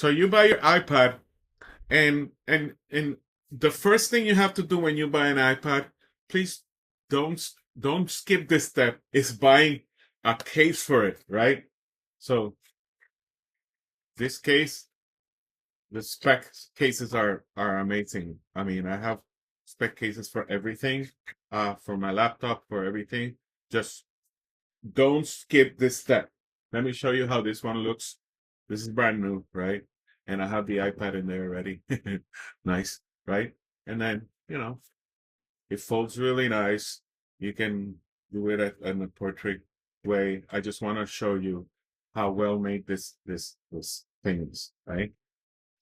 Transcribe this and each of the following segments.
So you buy your iPad, and the first thing you have to do when you buy an iPad, please don't skip this step, is buying a case for it, right? So this case, the Speck cases are amazing. I mean, I have Speck cases for everything, for my laptop, for everything. Just don't skip this step. Let me show you how this one looks. This is brand new, right? And I have the iPad in there already. Nice, right? And then, it folds really nice. You can do it in a portrait way. I just want to show you how well made this thing is, right?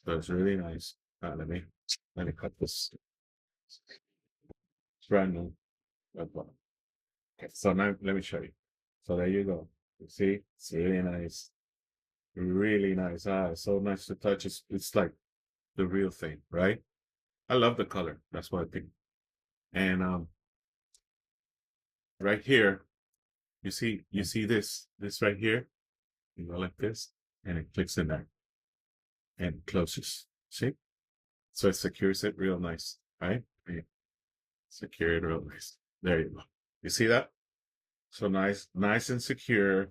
So it's really nice. Let me cut this. It's brand new. Okay, so now let me show you. So there you go. You see, it's really nice. Really nice. It's so nice to touch. It's like the real thing, right? I love the color. That's what I think. And right here, you see this right here. You go like this, and it clicks in there and closes. See? So it secures it real nice, right? Yeah. Secure it real nice. There you go. You see that? So nice and secure.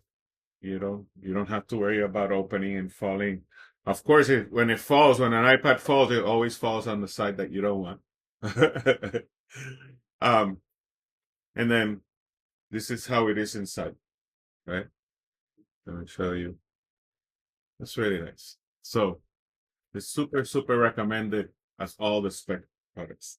You don't have to worry about opening and falling. Of course, when it falls, when an iPad falls, it always falls on the side that you don't want. um, and then this is how it is inside, right? Let me show you. That's really nice. So it's super, super recommended as all the Speck products.